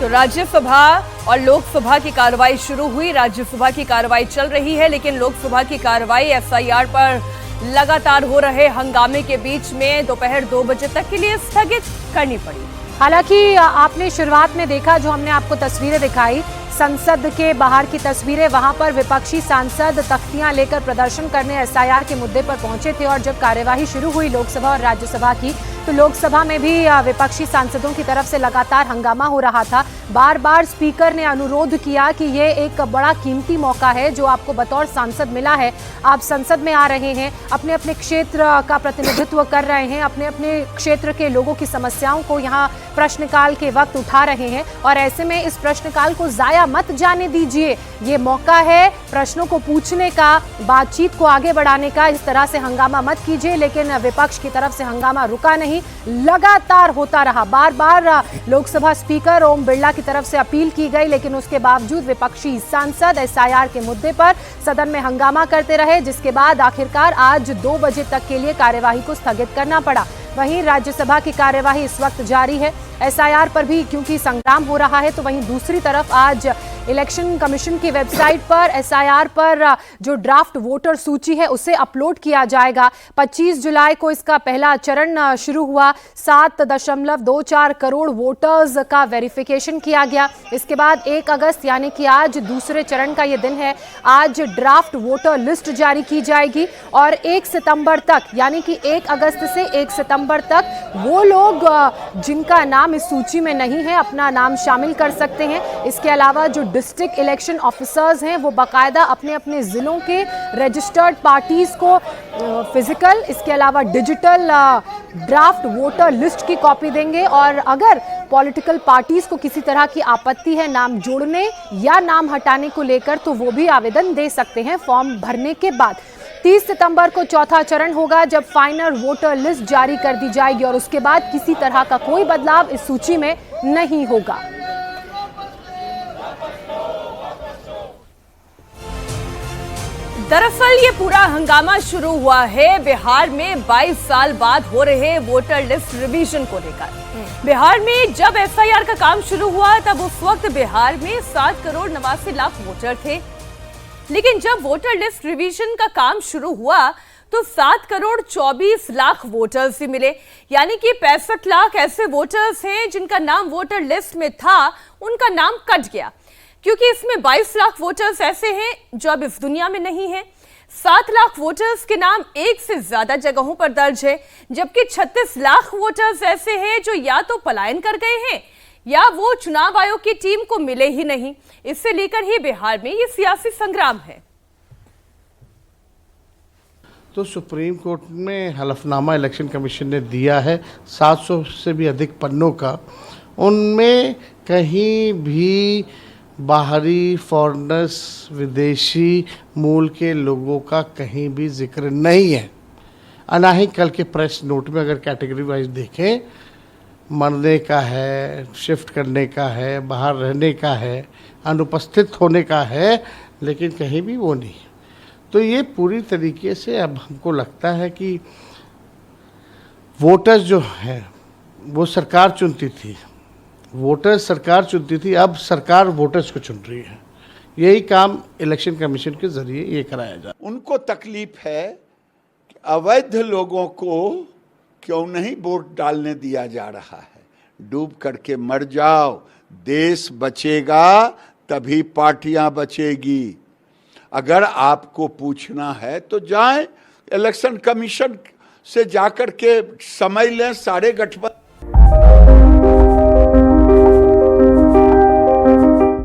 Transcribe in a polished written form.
तो राज्यसभा और लोकसभा की कार्रवाई शुरू हुई। राज्यसभा की कार्रवाई चल रही है, लेकिन लोकसभा की कार्रवाई एसआईआर पर लगातार हो रहे हंगामे के बीच में दोपहर 2 बजे तक के लिए स्थगित करनी पड़ी। हालांकि आपने शुरुआत में देखा, जो हमने आपको तस्वीरें दिखाई संसद के बाहर की तस्वीरें, वहां पर विपक्षी सांसद तख्तियां लेकर प्रदर्शन करने एसआईआर के मुद्दे पर पहुंचे थे। और जब कार्यवाही शुरू हुई लोकसभा और राज्यसभा की, तो लोकसभा में भी विपक्षी सांसदों की तरफ से लगातार हंगामा हो रहा था। बार बार स्पीकर ने अनुरोध किया कि ये एक बड़ा कीमती मौका है जो आपको बतौर सांसद मिला है। आप संसद में आ रहे हैं, अपने अपने क्षेत्र का प्रतिनिधित्व कर रहे हैं, अपने अपने क्षेत्र के लोगों की समस्याओं को यहाँ प्रश्नकाल के वक्त उठा रहे हैं, और ऐसे में इस प्रश्नकाल को जाया मत जाने दीजिए। ये मौका है प्रश्नों को पूछने का, बातचीत को आगे बढ़ाने का। इस तरह से हंगामा मत कीजिए। लेकिन विपक्ष की तरफ से हंगामा रुका नहीं, लगातार होता रहा। बार बार लोकसभा स्पीकर ओम बिरला की तरफ से अपील की गई, लेकिन उसके बावजूद विपक्षी सांसद एसआईआर के मुद्दे पर सदन में हंगामा करते रहे, जिसके बाद आखिरकार आज 2 बजे तक के लिए कार्यवाही को स्थगित करना पड़ा। वहीं राज्यसभा की कार्यवाही इस वक्त जारी है। एसआईआर पर भी क्योंकि संग्राम हो रहा है, तो वहीं दूसरी तरफ आज इलेक्शन कमीशन की वेबसाइट पर एसआईआर पर जो ड्राफ्ट वोटर सूची है उसे अपलोड किया जाएगा। 25 जुलाई को इसका पहला चरण शुरू हुआ। 7.24 करोड़ वोटर्स का वेरिफिकेशन किया गया। इसके बाद 1 अगस्त यानी कि आज दूसरे चरण का ये दिन है। आज ड्राफ्ट वोटर लिस्ट जारी की जाएगी और 1 सितंबर तक, यानी कि 1 अगस्त से 1 सितंबर तक वो लोग जिनका नाम इस सूची में नहीं है अपना नाम शामिल कर सकते हैं। इसके अलावा जो डिस्ट्रिक्ट इलेक्शन ऑफिसर्स हैं वो बाकायदा अपने अपने जिलों के रजिस्टर्ड पार्टीज को फिजिकल, इसके अलावा डिजिटल ड्राफ्ट वोटर लिस्ट की कॉपी देंगे। और अगर पॉलिटिकल पार्टीज को किसी तरह की आपत्ति है नाम जोड़ने या नाम हटाने को लेकर, तो वो भी आवेदन दे सकते हैं फॉर्म भरने के बाद। 30 सितंबर को चौथा चरण होगा, जब फाइनल वोटर लिस्ट जारी कर दी जाएगी, और उसके बाद किसी तरह का कोई बदलाव इस सूची में नहीं होगा। दरअसल ये पूरा हंगामा शुरू हुआ है बिहार में 22 साल बाद हो रहे वोटर लिस्ट रिवीजन को लेकर। बिहार में जब एसआईआर का काम शुरू हुआ, तब उस वक्त बिहार में 7 करोड़ 89 लाख वोटर थे। लेकिन जब वोटर लिस्ट रिवीजन का काम शुरू हुआ, तो 7 करोड़ 24 लाख वोटर्स ही मिले। यानी कि 65 लाख ऐसे वोटर्स हैं जिनका नाम वोटर लिस्ट में था, उनका नाम कट गया, क्योंकि इसमें 22 लाख वोटर्स ऐसे हैं जो अब इस दुनिया में नहीं है। 7 लाख वोटर्स के नाम एक से ज्यादा जगहों पर दर्ज है, जबकि 36 लाख वोटर्स ऐसे हैं जो या तो पलायन कर गए हैं या वो चुनाव आयोग की टीम को मिले ही नहीं। इससे लेकर ही बिहार में ये सियासी संग्राम है। तो सुप्रीम कोर्ट में हलफनामा इलेक्शन कमीशन ने दिया है 700 से भी अधिक पन्नों का। उनमें कहीं भी बाहरी फॉरेनर्स, विदेशी मूल के लोगों का कहीं भी जिक्र नहीं है। ना ही कल के प्रेस नोट में अगर कैटेगरी वाइज देखें, मरने का है, शिफ्ट करने का है, बाहर रहने का है, अनुपस्थित होने का है, लेकिन कहीं भी वो नहीं। तो ये पूरी तरीके से अब हमको लगता है कि वोटर्स जो हैं वो सरकार चुनती थी, वोटर्स सरकार चुनती थी, अब सरकार वोटर्स को चुन रही है। यही काम इलेक्शन कमीशन के जरिए ये कराया जाए। उनको तकलीफ है कि अवैध लोगों को क्यों नहीं वोट डालने दिया जा रहा है। डूब करके मर जाओ, देश बचेगा तभी पार्टियां बचेगी। अगर आपको पूछना है तो जाएं इलेक्शन कमीशन से जाकर के समय लें। सारे गठबंधन